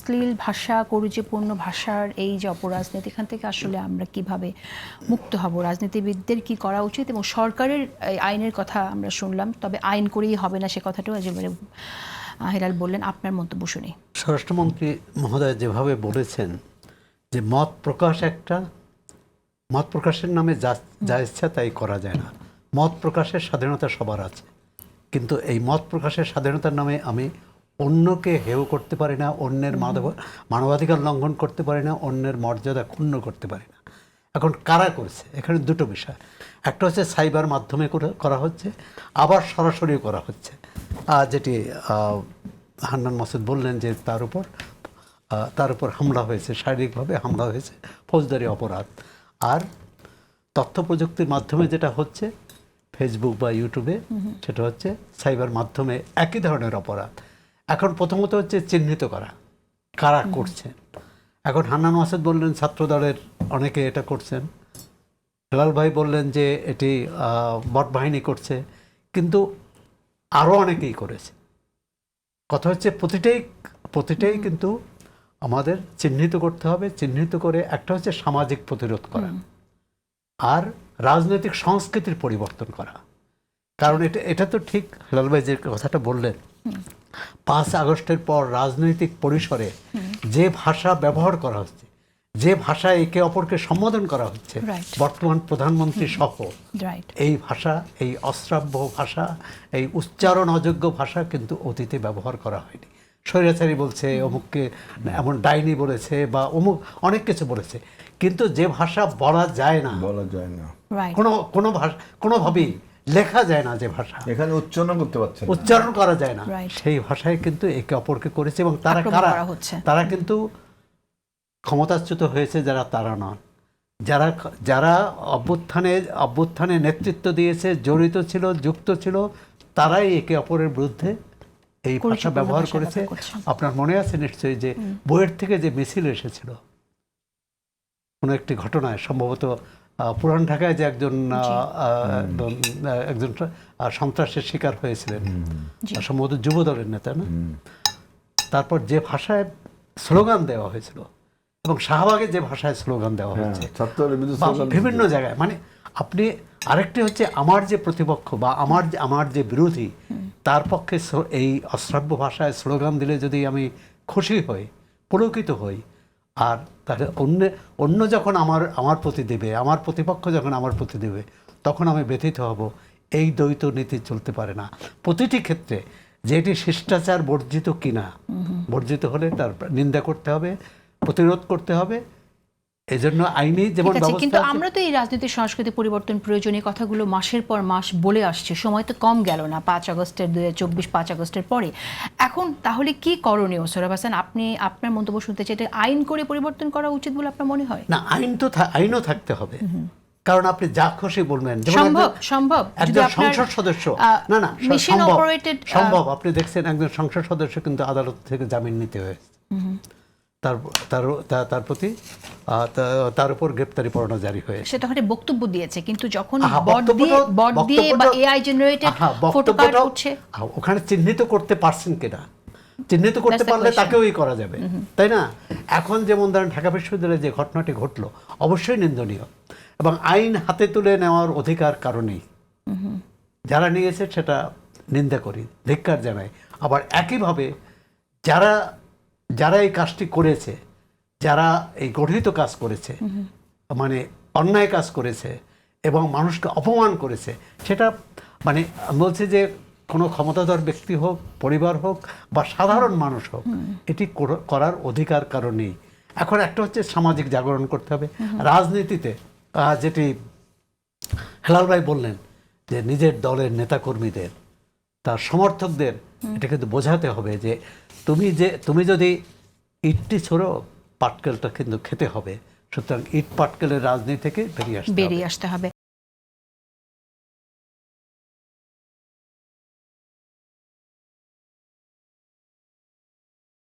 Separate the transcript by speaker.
Speaker 1: অশ্লীল ভাষা, কুরুচিপূর্ণ ভাষার এই যে অপরাজনীতি, এখান থেকে আসলে আমরা কিভাবে মুক্ত হব? রাজনীতিবিদদের কি করা উচিত? এবং সরকারের আইনের কথা আমরা শুনলাম, তবে আইন করেই হবে না সে কথাটাও একেবারে হেলাল বললেন। আপনার মন্তব্য শুনি।
Speaker 2: স্বরাষ্ট্রমন্ত্রী মহোদয় যেভাবে বলেছেন যে মত প্রকাশের নামে যা ইচ্ছা তাই করা যায় না। মত প্রকাশের স্বাধীনতা সবার আছে, কিন্তু এই মত প্রকাশের স্বাধীনতার নামে আমি অন্যকে হেয় করতে পারি না, অন্যের মানবাধিকার লঙ্ঘন করতে পারি না, অন্যের মর্যাদা ক্ষুণ্ণ করতে পারি না। এখন কারা করেছে? এখানে দুটো বিষয়। একটা হচ্ছে সাইবার মাধ্যমে করা হচ্ছে, আবার সরাসরিও করা হচ্ছে। যেটি হান্নান মাসুদ বললেন যে তার উপর হামলা হয়েছে, শারীরিকভাবে হামলা হয়েছে, ফৌজদারি অপরাধ। আর তথ্য প্রযুক্তির মাধ্যমে যেটা হচ্ছে ফেসবুক বা ইউটিউবে, সেটা হচ্ছে সাইবার মাধ্যমে একই ধরনের অপরাধ। এখন প্রথমত হচ্ছে চিহ্নিত করা কারা করছেন। এখন হান্নান মাসুদ বললেন ছাত্রদলের অনেকে এটা করছেন, হেলাল ভাই বললেন যে এটি বট বাহিনী করছে, কিন্তু আরও অনেকেই করেছে। কথা হচ্ছে প্রতিটাই কিন্তু আমাদের চিহ্নিত করতে হবে। চিহ্নিত করে একটা হচ্ছে সামাজিক প্রতিরোধ করা, আর রাজনৈতিক সংস্কৃতির পরিবর্তন করা। কারণ এটা তো ঠিক হেলাল ভাই যে কথাটা বললেন, 5 আগস্টের পর রাজনৈতিক পরিসরে যে ভাষা ব্যবহার করা হচ্ছে, যে ভাষায় একে অপরকে সম্বোধন করা হচ্ছে, বর্তমান প্রধানমন্ত্রী সহ, এই ভাষা, এই অশ্রাব্য ভাষা, এই উচ্চারণ অযোগ্য ভাষা কিন্তু অতীতে ব্যবহার করা হয়নি। স্বৈরাচারী বলছে, অমুককে এমন ডাইনি বলেছে, বা অমুক অনেক কিছু বলেছে, কিন্তু যে ভাষা বলা যায় না, কোনোভাবেই লেখা যায় না, যে ভাষা
Speaker 3: এখানে উচ্চারণ করতে পারছে না,
Speaker 2: উচ্চারণ করা যায় না, সেই ভাষায় কিন্তু একে অপরকে করেছে। এবং তারা কিন্তু ক্ষমতাচ্যুত হয়েছে যারা তারা নন, যারা অভ্যুত্থানে নেতৃত্ব দিয়েছে, জড়িত ছিল, যুক্ত ছিল, তারাই একে অপরের বিরুদ্ধে এই ভাষা ব্যবহার করেছে। আপনার মনে আছে নিশ্চয়ই যে বইয়ের থেকে যে মিছিল এসেছিল কোনো একটি ঘটনায়, সম্ভবত পুরান ঢাকায় যে একজন সন্ত্রাসের শিকার হয়েছিলেন, সম্ভবত যুব দলের নেতা না, তারপর যে ভাষায় স্লোগান দেওয়া হয়েছিল, এবং শাহবাগে যে ভাষায় স্লোগান দেওয়া হচ্ছে বিভিন্ন জায়গায়, মানে আপনি আরেকটি হচ্ছে আমার যে প্রতিপক্ষ বা আমার যে বিরোধী, তার পক্ষে এই অশ্রাব্য ভাষায় স্লোগান দিলে যদি আমি খুশি হই, পুলকিত হই, আর তাহলে অন্য যখন আমার প্রতি দেবে, আমার প্রতিপক্ষ যখন আমার প্রতি দেবে, তখন আমি ব্যথিত হব। এই দ্বৈত নীতি চলতে পারে না প্রতিটি ক্ষেত্রে। যে এটি শিষ্টাচার বর্জিত কিনা, বর্জিত হলে তার নিন্দা করতে হবে, প্রতিরোধ করতে হবে। এই জন্য আইনি যেমন ব্যবস্থা,
Speaker 1: কিন্তু আমরা তো এই রাজনীতির সংস্কৃতি পরিবর্তন প্রয়োজনীয় কথাগুলো মাসের পর মাস বলে আসছে, সময় তো কম গেল না 5 আগস্টের 2024 5 আগস্টের পরে। এখন তাহলে কি করণীয়? সোহরাব হাসান, আপনি আপনার মন্তব্য শুনতে চাই। এটা আইন করে পরিবর্তন করা উচিত বলে আপনার মনে হয়?
Speaker 2: না, আইনও থাকতে হবে, কারণ আপনি যা খুশি বলবেন।
Speaker 1: সম্ভব
Speaker 2: একজন সংসদ সদস্য, না সম্ভব। আপনি দেখছেন একজন সংসদ সদস্য কিন্তু আদালত থেকে জামিন নিতে হয়েছে, তার উপর গ্রেপ্তারি পরোয়ানা জারি হয়েছে।
Speaker 1: সেটা হয়তো বক্তব্য দিয়েছে, কিন্তু যখন বট দিয়ে বা এআই জেনারেটেড ফটো কাট করছে,
Speaker 2: ওখানে চিহ্নিত করতে পারছেন কিনা, চিহ্নিত করতে পারলে তাকেওই করা যাবে, তাই না? এখন যেমন ধরেন ঢাকা বিশ্ববিদ্যালয়ে যে ঘটনাটি ঘটলো, অবশ্যই নিন্দনীয়, এবং আইন হাতে তুলে নেওয়ার অধিকার কারণেই যারা নিয়েছে সেটা নিন্দা করি, ধিক্কার জানাই। আবার একইভাবে যারা এই কাজটি করেছে, যারা এই গঠিত কাজ করেছে, মানে অন্যায় কাজ করেছে এবং মানুষকে অপমান করেছে, সেটা মানে বলছে যে কোনো ক্ষমতাধর ব্যক্তি হোক, পরিবার হোক বা সাধারণ মানুষ হোক, এটি করার অধিকার কারণেই। এখন একটা হচ্ছে সামাজিক জাগরণ করতে হবে রাজনীতিতে, যেটি হেলাল ভাই বললেন যে নিজের দলের নেতাকর্মীদের, তার সমর্থকদের এটা কিন্তু বোঝাতে হবে যে তুমি যদি ইটটি ছোড়ো, পাটকেলটা কিন্তু খেতে হবে। সুতরাং ইট পাটকেলের রাজনীতি থেকে বেরিয়ে আসতে হবে।